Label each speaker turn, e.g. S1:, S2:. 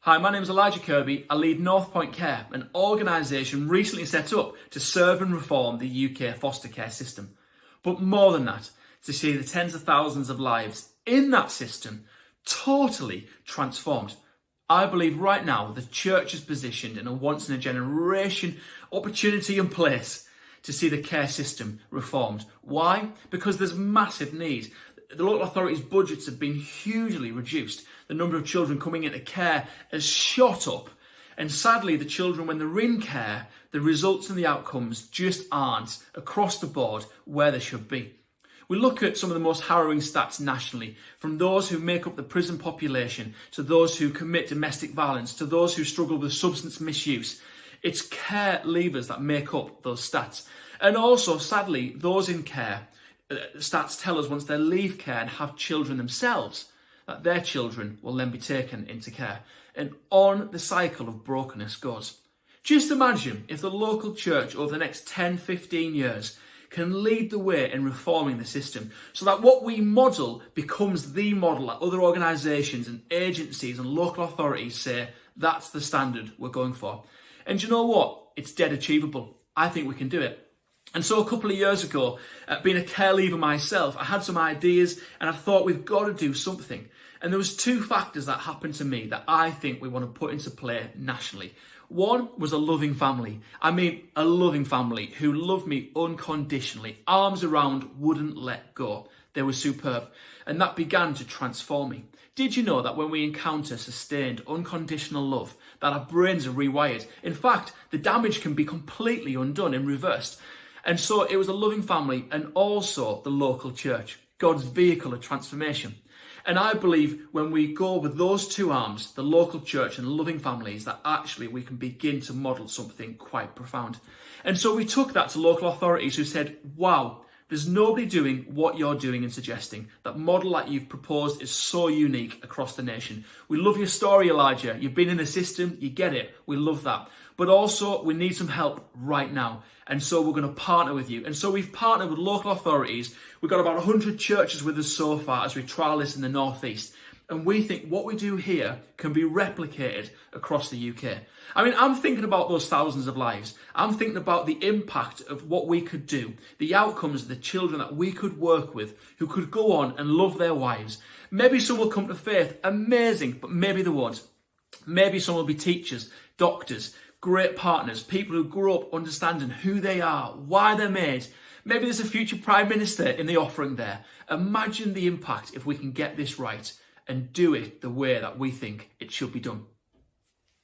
S1: Hi, my name is Elijah Kirby. I lead NorthPoint Care, an organisation recently set up to serve and reform the UK foster care system. But more than that, to see the tens of thousands of lives in that system totally transformed. I believe right now the church is positioned in a once-in-a-generation opportunity and place to see the care system reformed. Why? Because there's massive need. The local authorities' budgets have been hugely reduced. The number of children coming into care has shot up. And sadly, the children, when they're in care, the results and the outcomes just aren't, across the board, where they should be. We look at some of the most harrowing stats nationally, from those who make up the prison population, to those who commit domestic violence, to those who struggle with substance misuse. It's care leavers that make up those stats. And also, sadly, those in care, stats tell us once they leave care and have children themselves, that their children will then be taken into care. And on the cycle of brokenness goes. Just imagine if the local church over the next 10, 15 years can lead the way in reforming the system, so that what we model becomes the model that other organisations and agencies and local authorities say, that's the standard we're going for. And you know what? It's dead achievable. I think we can do it. And so a couple of years ago, being a care leaver myself, I had some ideas and I thought we've got to do something. And there was two factors that happened to me that I think we want to put into play nationally. One was a loving family. I mean, a loving family who loved me unconditionally, arms around, wouldn't let go. They were superb. And that began to transform me. Did you know that when we encounter sustained, unconditional love, that our brains are rewired? In fact, the damage can be completely undone and reversed. And so it was a loving family and also the local church, God's vehicle of transformation. And I believe when we go with those two arms, the local church and loving families, that actually we can begin to model something quite profound. And so we took that to local authorities who said, wow, there's nobody doing what you're doing and suggesting. That model that you've proposed is so unique across the nation. We love your story, Elijah. You've been in the system, you get it. We love that. But also, we need some help right now. And so we're going to partner with you. And so we've partnered with local authorities. We've got about 100 churches with us so far as we trial this in the Northeast. And we think what we do here can be replicated across the UK. I mean, I'm thinking about those thousands of lives. I'm thinking about the impact of what we could do, the outcomes of the children that we could work with, who could go on and love their wives. Maybe some will come to faith, amazing, but maybe they won't. Maybe some will be teachers, doctors, great partners, people who grew up understanding who they are, why they're made. Maybe there's a future Prime Minister in the offering there. Imagine the impact if we can get this right and do it the way that we think it should be done.